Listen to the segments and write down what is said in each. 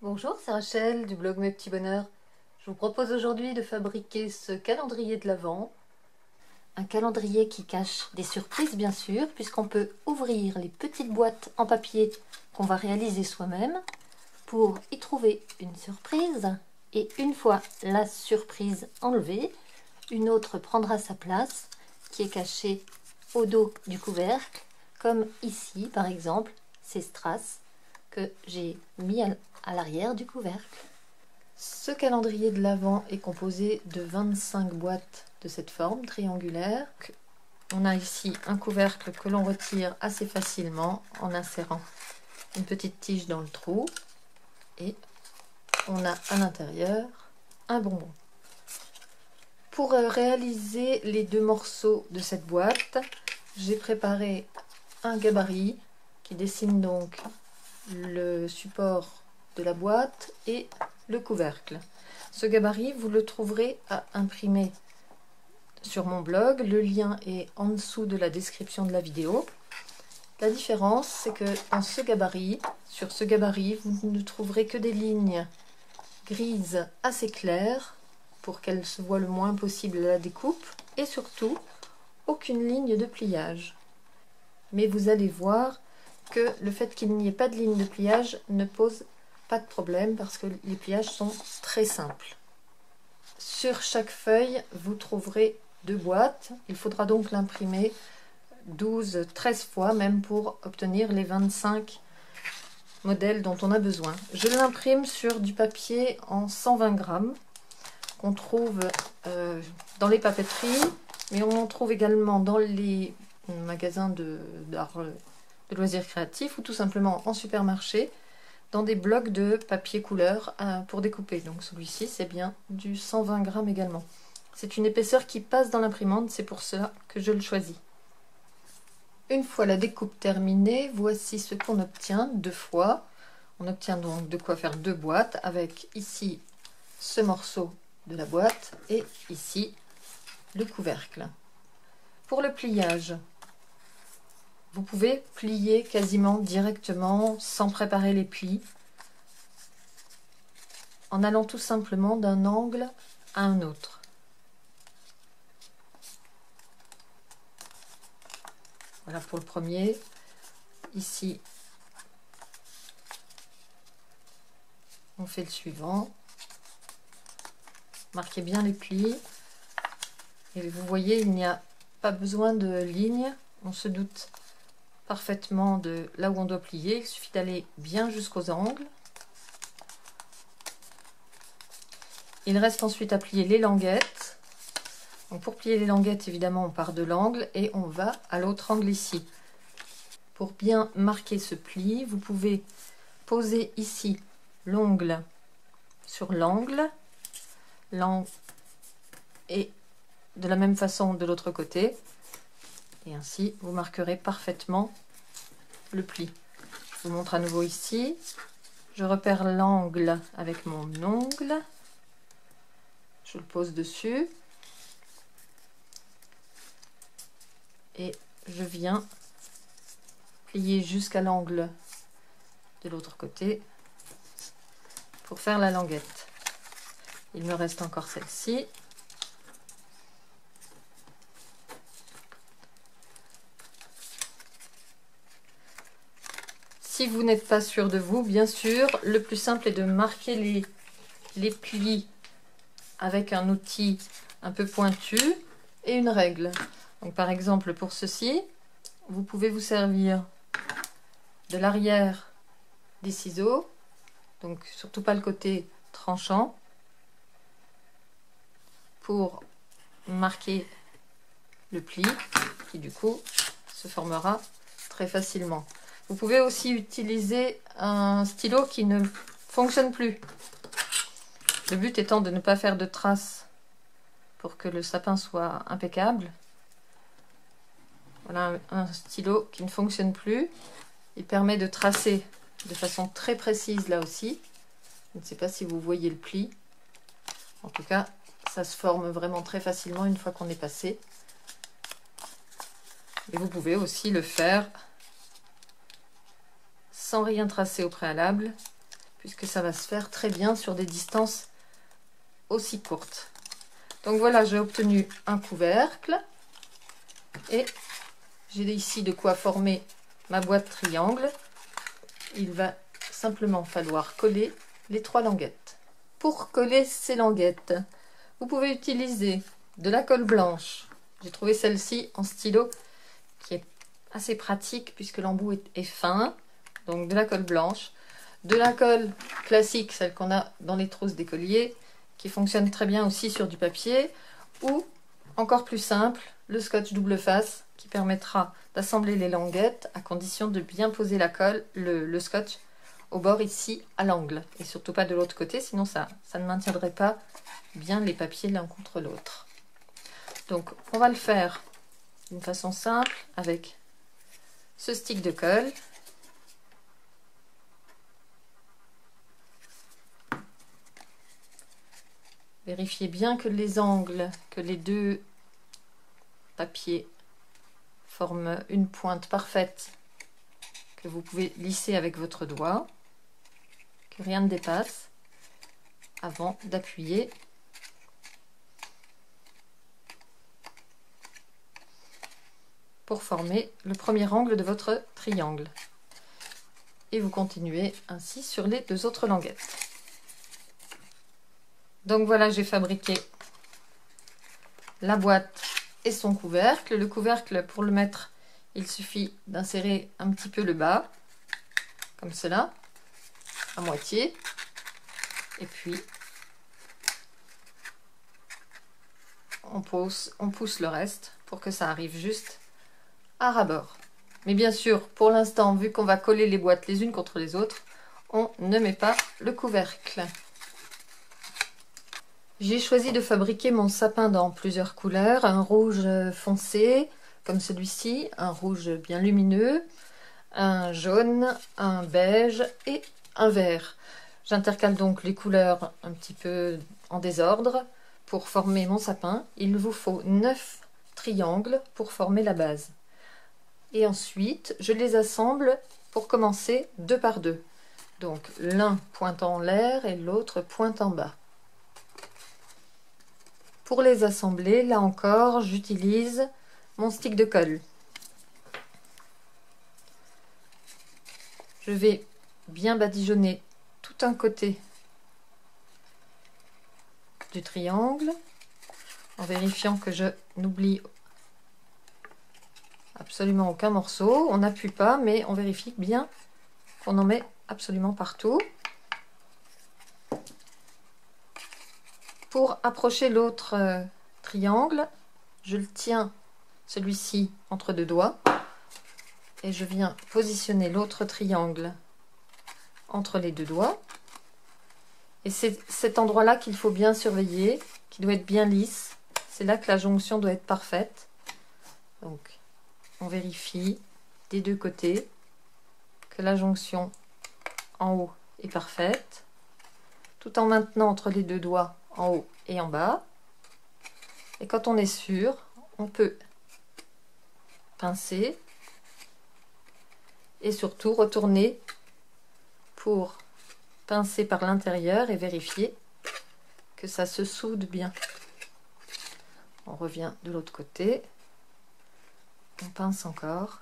Bonjour, c'est Rachel du blog Mes Petits Bonheurs. Je vous propose aujourd'hui de fabriquer ce calendrier de l'Avent. Un calendrier qui cache des surprises bien sûr, puisqu'on peut ouvrir les petites boîtes en papier qu'on va réaliser soi-même pour y trouver une surprise. Et une fois la surprise enlevée, une autre prendra sa place qui est cachée au dos du couvercle, comme ici par exemple ces strass que j'ai mis à l'arrière du couvercle. Ce calendrier de l'Avent est composé de 25 boîtes de cette forme triangulaire. On a ici un couvercle que l'on retire assez facilement en insérant une petite tige dans le trou et on a à l'intérieur un bonbon. Pour réaliser les deux morceaux de cette boîte, j'ai préparé un gabarit qui dessine donc le support de la boîte et le couvercle. Ce gabarit, vous le trouverez à imprimer sur mon blog. Le lien est en dessous de la description de la vidéo. La différence, c'est que dans ce gabarit, sur ce gabarit, vous ne trouverez que des lignes grises assez claires pour qu'elles se voient le moins possible à la découpe et surtout aucune ligne de pliage. Mais vous allez voir que le fait qu'il n'y ait pas de ligne de pliage ne pose pas de problème parce que les pliages sont très simples. Sur chaque feuille, vous trouverez deux boîtes. Il faudra donc l'imprimer 12-13 fois même pour obtenir les 25 modèles dont on a besoin. Je l'imprime sur du papier en 120 grammes qu'on trouve dans les papeteries, mais on en trouve également dans les magasins d'art de loisirs créatifs ou tout simplement en supermarché dans des blocs de papier couleur pour découper. Donc celui-ci c'est bien du 120 grammes également. C'est une épaisseur qui passe dans l'imprimante, c'est pour cela que je le choisis. Une fois la découpe terminée, voici ce qu'on obtient deux fois. On obtient donc de quoi faire deux boîtes avec ici ce morceau de la boîte et ici le couvercle. Pour le pliage, vous pouvez plier quasiment directement sans préparer les plis en allant tout simplement d'un angle à un autre. Voilà pour le premier. Ici, on fait le suivant. Marquez bien les plis. Et vous voyez, il n'y a pas besoin de ligne. On se doute parfaitement de là où on doit plier. Il suffit d'aller bien jusqu'aux angles. Il reste ensuite à plier les languettes. Donc pour plier les languettes, évidemment, on part de l'angle et on va à l'autre angle ici. Pour bien marquer ce pli, vous pouvez poser ici l'ongle sur l'angle et de la même façon de l'autre côté. Et ainsi, vous marquerez parfaitement le pli. Je vous montre à nouveau ici. Je repère l'angle avec mon ongle. Je le pose dessus. Et je viens plier jusqu'à l'angle de l'autre côté pour faire la languette. Il me reste encore celle-ci. Si vous n'êtes pas sûr de vous, bien sûr, le plus simple est de marquer les plis avec un outil un peu pointu et une règle. Donc par exemple pour ceci, vous pouvez vous servir de l'arrière des ciseaux, donc surtout pas le côté tranchant, pour marquer le pli qui du coup se formera très facilement. Vous pouvez aussi utiliser un stylo qui ne fonctionne plus. Le but étant de ne pas faire de traces pour que le sapin soit impeccable. Voilà un stylo qui ne fonctionne plus. Il permet de tracer de façon très précise là aussi. Je ne sais pas si vous voyez le pli. En tout cas, ça se forme vraiment très facilement une fois qu'on est passé. Et vous pouvez aussi le faire sans rien tracer au préalable, puisque ça va se faire très bien sur des distances aussi courtes. Donc voilà, j'ai obtenu un couvercle et j'ai ici de quoi former ma boîte triangle. Il va simplement falloir coller les 3 languettes. Pour coller ces languettes, vous pouvez utiliser de la colle blanche. J'ai trouvé celle-ci en stylo qui est assez pratique puisque l'embout est fin. Donc de la colle blanche, de la colle classique, celle qu'on a dans les trousses d'écoliers, qui fonctionne très bien aussi sur du papier, ou encore plus simple, le scotch double face qui permettra d'assembler les languettes à condition de bien poser la colle, le scotch au bord ici à l'angle et surtout pas de l'autre côté, sinon ça ne maintiendrait pas bien les papiers l'un contre l'autre. Donc on va le faire d'une façon simple avec ce stick de colle. Vérifiez bien que les angles, que les 2 papiers forment une pointe parfaite que vous pouvez lisser avec votre doigt, que rien ne dépasse avant d'appuyer pour former le premier angle de votre triangle. Et vous continuez ainsi sur les 2 autres languettes. Donc voilà, j'ai fabriqué la boîte et son couvercle. Le couvercle, pour le mettre, il suffit d'insérer un petit peu le bas, comme cela, à moitié. Et puis, on pousse le reste pour que ça arrive juste à ras-bord. Mais bien sûr, pour l'instant, vu qu'on va coller les boîtes les unes contre les autres, on ne met pas le couvercle. J'ai choisi de fabriquer mon sapin dans plusieurs couleurs, un rouge foncé, comme celui-ci, un rouge bien lumineux, un jaune, un beige et un vert. J'intercale donc les couleurs un petit peu en désordre pour former mon sapin. Il vous faut 9 triangles pour former la base. Et ensuite, je les assemble pour commencer 2 par 2. Donc l'un pointant en l'air et l'autre pointe en bas. Pour les assembler, là encore, j'utilise mon stick de colle. Je vais bien badigeonner tout un côté du triangle en vérifiant que je n'oublie absolument aucun morceau. On n'appuie pas, mais on vérifie bien qu'on en met absolument partout. Pour approcher l'autre triangle, je le tiens, celui-ci, entre 2 doigts et je viens positionner l'autre triangle entre les 2 doigts. Et c'est cet endroit-là qu'il faut bien surveiller, qui doit être bien lisse. C'est là que la jonction doit être parfaite. Donc, on vérifie des 2 côtés que la jonction en haut est parfaite, tout en maintenant entre les 2 doigts en haut et en bas. Et quand on est sûr, on peut pincer et surtout retourner pour pincer par l'intérieur et vérifier que ça se soude bien. On revient de l'autre côté, on pince encore,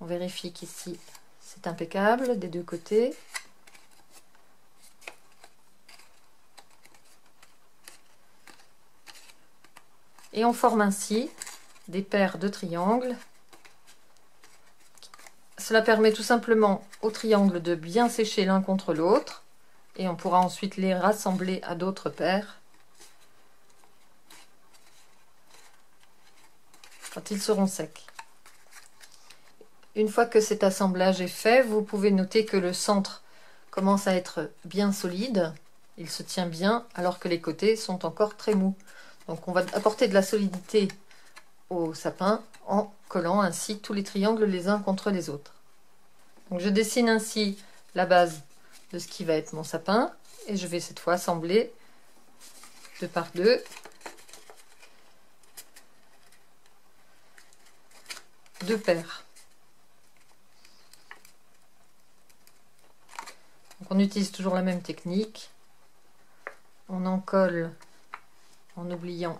on vérifie qu'ici c'est impeccable des 2 côtés. Et on forme ainsi des paires de triangles. Cela permet tout simplement aux triangles de bien sécher l'un contre l'autre et on pourra ensuite les rassembler à d'autres paires quand ils seront secs. Une fois que cet assemblage est fait, vous pouvez noter que le centre commence à être bien solide, il se tient bien alors que les côtés sont encore très mous. Donc on va apporter de la solidité au sapin en collant ainsi tous les triangles les uns contre les autres. Donc je dessine ainsi la base de ce qui va être mon sapin et je vais cette fois assembler 2 par 2 2 paires. Donc on utilise toujours la même technique. On en colle en n'oubliant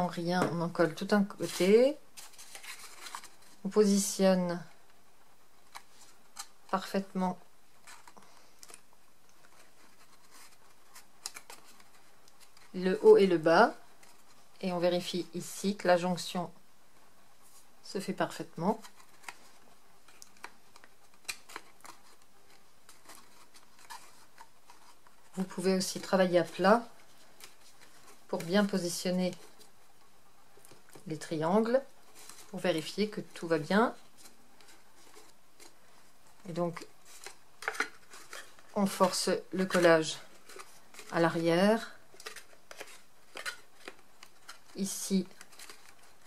rien, on en colle tout un côté. On positionne parfaitement le haut et le bas. Et on vérifie ici que la jonction se fait parfaitement. Vous pouvez aussi travailler à plat pour bien positionner les triangles, pour vérifier que tout va bien. Et donc, on force le collage à l'arrière, ici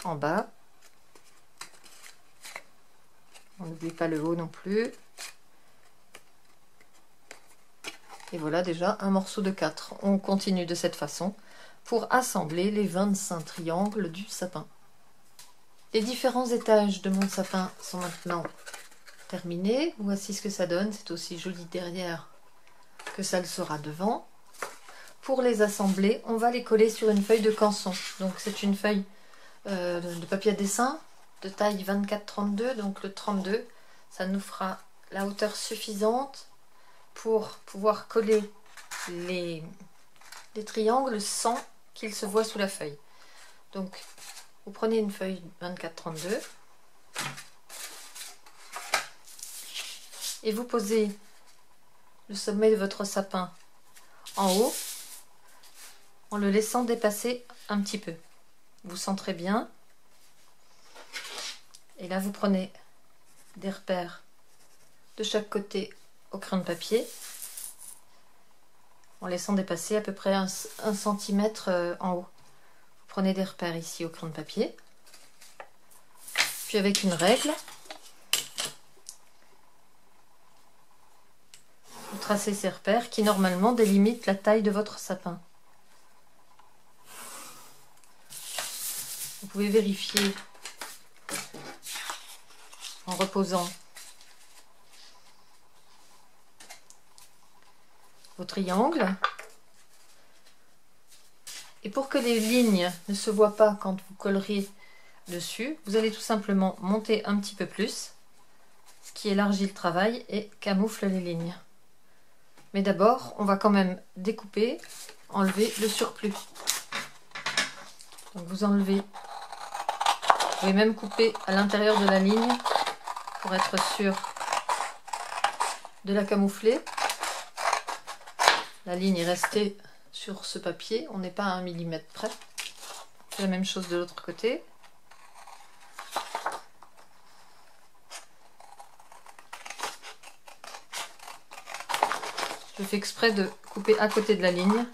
en bas. On n'oublie pas le haut non plus. Et voilà déjà un morceau de 4. On continue de cette façon pour assembler les 25 triangles du sapin. Les différents étages de mon sapin sont maintenant terminés. Voici ce que ça donne. C'est aussi joli derrière que ça le sera devant. Pour les assembler, on va les coller sur une feuille de canson. Donc c'est une feuille de papier à dessin de taille 24-32. Donc le 32, ça nous fera la hauteur suffisante pour pouvoir coller les triangles sans qu'ils se voient sous la feuille. Donc vous prenez une feuille 24-32 et vous posez le sommet de votre sapin en haut en le laissant dépasser un petit peu. Vous centrez bien et là vous prenez des repères de chaque côté au crayon de papier en laissant dépasser à peu près 1 cm en haut. Vous prenez des repères ici au crayon de papier, puis avec une règle, vous tracez ces repères qui normalement délimitent la taille de votre sapin. Vous pouvez vérifier en reposant vos triangles. Et pour que les lignes ne se voient pas quand vous collerez dessus, vous allez tout simplement monter un petit peu plus, ce qui élargit le travail et camoufle les lignes. Mais d'abord, on va quand même découper, enlever le surplus. Donc vous enlevez, vous pouvez même couper à l'intérieur de la ligne pour être sûr de la camoufler. La ligne est restée sur ce papier, on n'est pas à 1 mm près. C'est la même chose de l'autre côté. Je fais exprès de couper à côté de la ligne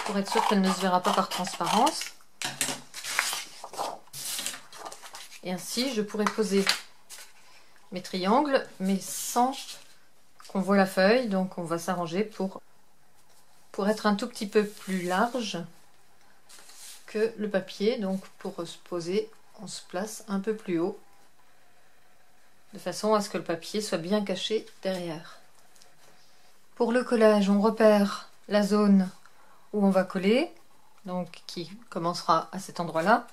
pour être sûr qu'elle ne se verra pas par transparence. Et ainsi, je pourrai poser mes triangles, mais sans qu'on voit la feuille. Donc on va s'arranger pour être un tout petit peu plus large que le papier. Donc pour se poser, on se place un peu plus haut, de façon à ce que le papier soit bien caché derrière. Pour le collage, on repère la zone où on va coller, donc qui commencera à cet endroit-là.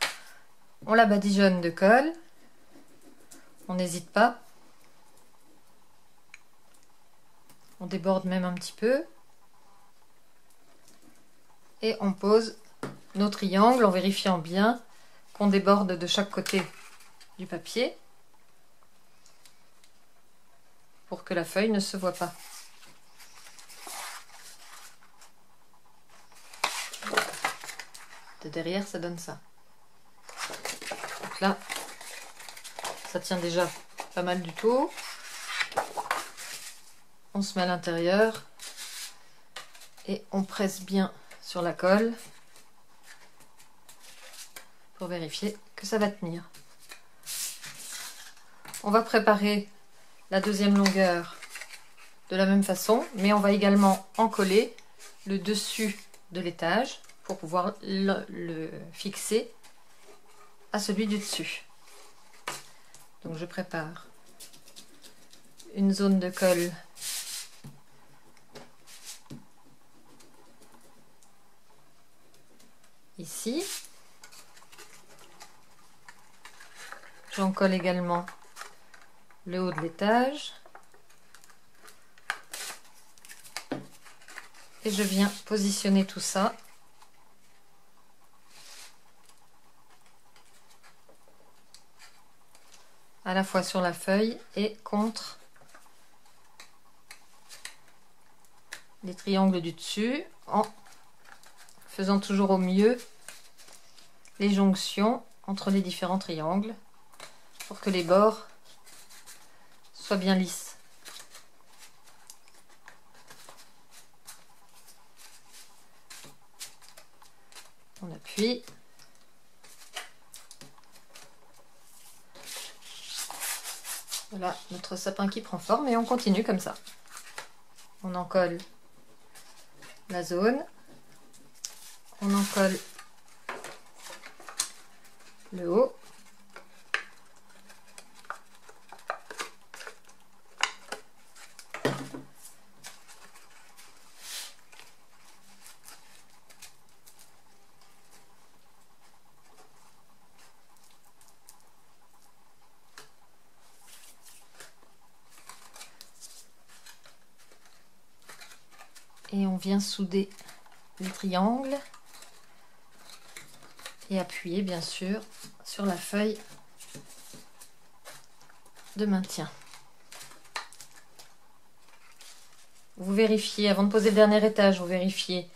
On la badigeonne de colle, on n'hésite pas. On déborde même un petit peu. Et on pose nos triangles en vérifiant bien qu'on déborde de chaque côté du papier pour que la feuille ne se voit pas. De derrière, ça donne ça. Donc là, ça tient déjà pas mal du tout. On se met à l'intérieur et on presse bien sur la colle pour vérifier que ça va tenir. On va préparer la deuxième longueur de la même façon, mais on va également en coller le dessus de l'étage pour pouvoir le fixer à celui du dessus. Donc je prépare une zone de colle ici. J'en colle également le haut de l'étage. Et je viens positionner tout ça à la fois sur la feuille et contre les triangles du dessus, en faisant toujours au mieux les jonctions entre les différents triangles pour que les bords soient bien lisses. On appuie. Voilà notre sapin qui prend forme et on continue comme ça. On en colle la zone, on en colle le haut. Et on vient souder les triangles et appuyer bien sûr sur la feuille de maintien. Vous vérifiez, avant de poser le dernier étage, vous vérifiez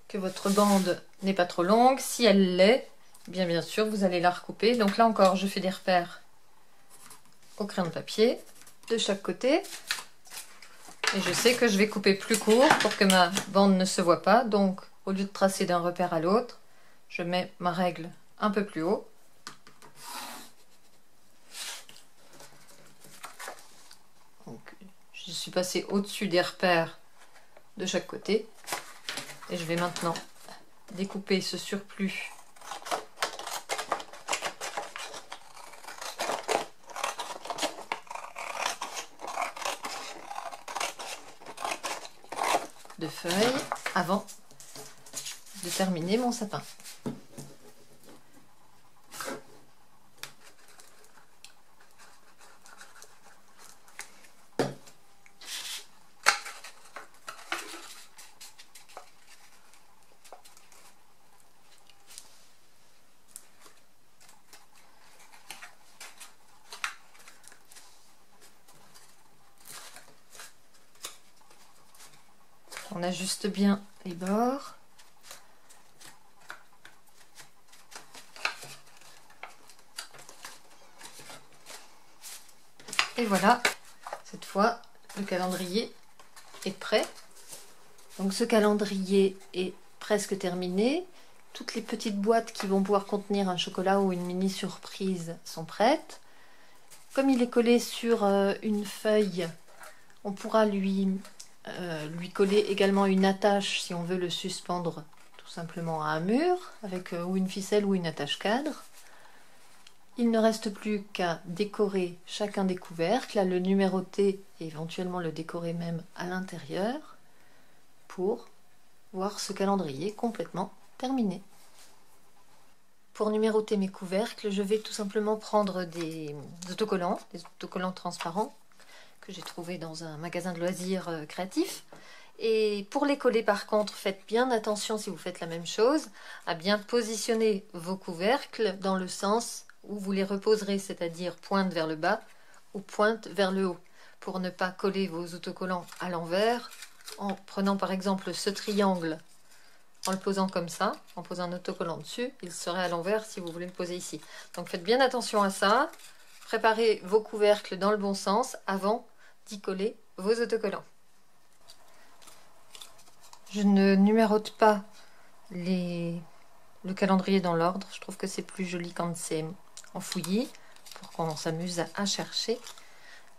que votre bande n'est pas trop longue. Si elle l'est, bien sûr, vous allez la recouper. Donc là encore, je fais des repères au crayon de papier de chaque côté. Et je sais que je vais couper plus court pour que ma bande ne se voit pas. Donc, au lieu de tracer d'un repère à l'autre, je mets ma règle un peu plus haut. Donc, je suis passée au-dessus des repères de chaque côté. Et je vais maintenant découper ce surplus de feuilles avant de terminer mon sapin. On ajuste bien les bords. Et voilà, cette fois, le calendrier est prêt. Donc ce calendrier est presque terminé. Toutes les petites boîtes qui vont pouvoir contenir un chocolat ou une mini surprise sont prêtes. Comme il est collé sur une feuille, on pourra lui coller également une attache si on veut le suspendre tout simplement à un mur avec ou une ficelle ou une attache cadre. Il ne reste plus qu'à décorer chacun des couvercles, à le numéroter et éventuellement le décorer même à l'intérieur pour voir ce calendrier complètement terminé. Pour numéroter mes couvercles, je vais tout simplement prendre des autocollants transparents que j'ai trouvé dans un magasin de loisirs créatifs. Et pour les coller par contre, faites bien attention si vous faites la même chose, à bien positionner vos couvercles dans le sens où vous les reposerez, c'est-à-dire pointe vers le bas ou pointe vers le haut, pour ne pas coller vos autocollants à l'envers, en prenant par exemple ce triangle, en le posant comme ça, en posant un autocollant dessus, il serait à l'envers si vous voulez le poser ici. Donc faites bien attention à ça, préparez vos couvercles dans le bon sens avant d'y coller vos autocollants. Je ne numérote pas le calendrier dans l'ordre, je trouve que c'est plus joli quand c'est en fouillis, pour qu'on s'amuse à chercher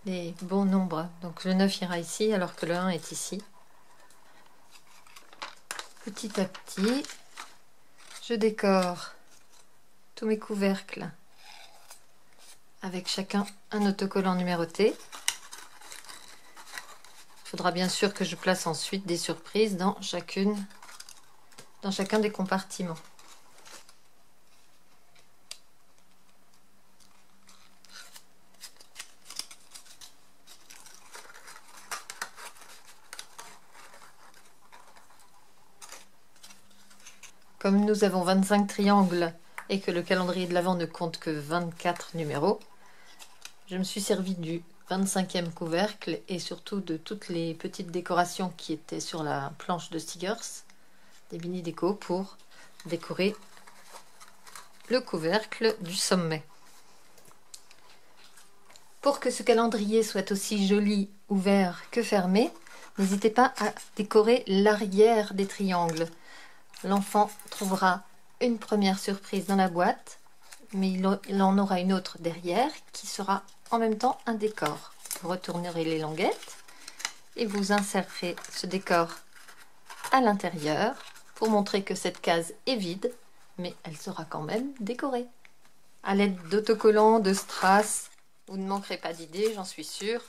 les bons nombres. Donc le 9 ira ici alors que le 1 est ici. Petit à petit, je décore tous mes couvercles avec chacun un autocollant numéroté. Il faudra bien sûr que je place ensuite des surprises dans chacun des compartiments. Comme nous avons 25 triangles et que le calendrier de l'Avent ne compte que 24 numéros, je me suis servi du 25e couvercle et surtout de toutes les petites décorations qui étaient sur la planche de Stickers, des mini décos pour décorer le couvercle du sommet. Pour que ce calendrier soit aussi joli ouvert que fermé, n'hésitez pas à décorer l'arrière des triangles. L'enfant trouvera une première surprise dans la boîte, mais il en aura une autre derrière qui sera en même temps un décor. Vous retournerez les languettes et vous insérerez ce décor à l'intérieur pour montrer que cette case est vide, mais elle sera quand même décorée. À l'aide d'autocollants, de strass, vous ne manquerez pas d'idées, j'en suis sûre,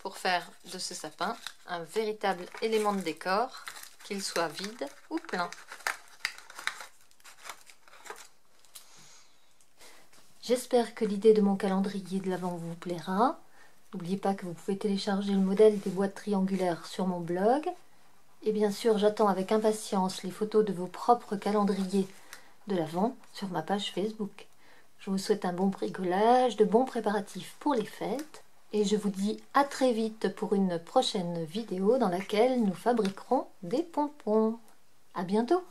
pour faire de ce sapin un véritable élément de décor, qu'il soit vide ou plein. J'espère que l'idée de mon calendrier de l'Avent vous plaira. N'oubliez pas que vous pouvez télécharger le modèle des boîtes triangulaires sur mon blog. Et bien sûr, j'attends avec impatience les photos de vos propres calendriers de l'Avent sur ma page Facebook. Je vous souhaite un bon bricolage, de bons préparatifs pour les fêtes. Et je vous dis à très vite pour une prochaine vidéo dans laquelle nous fabriquerons des pompons. À bientôt!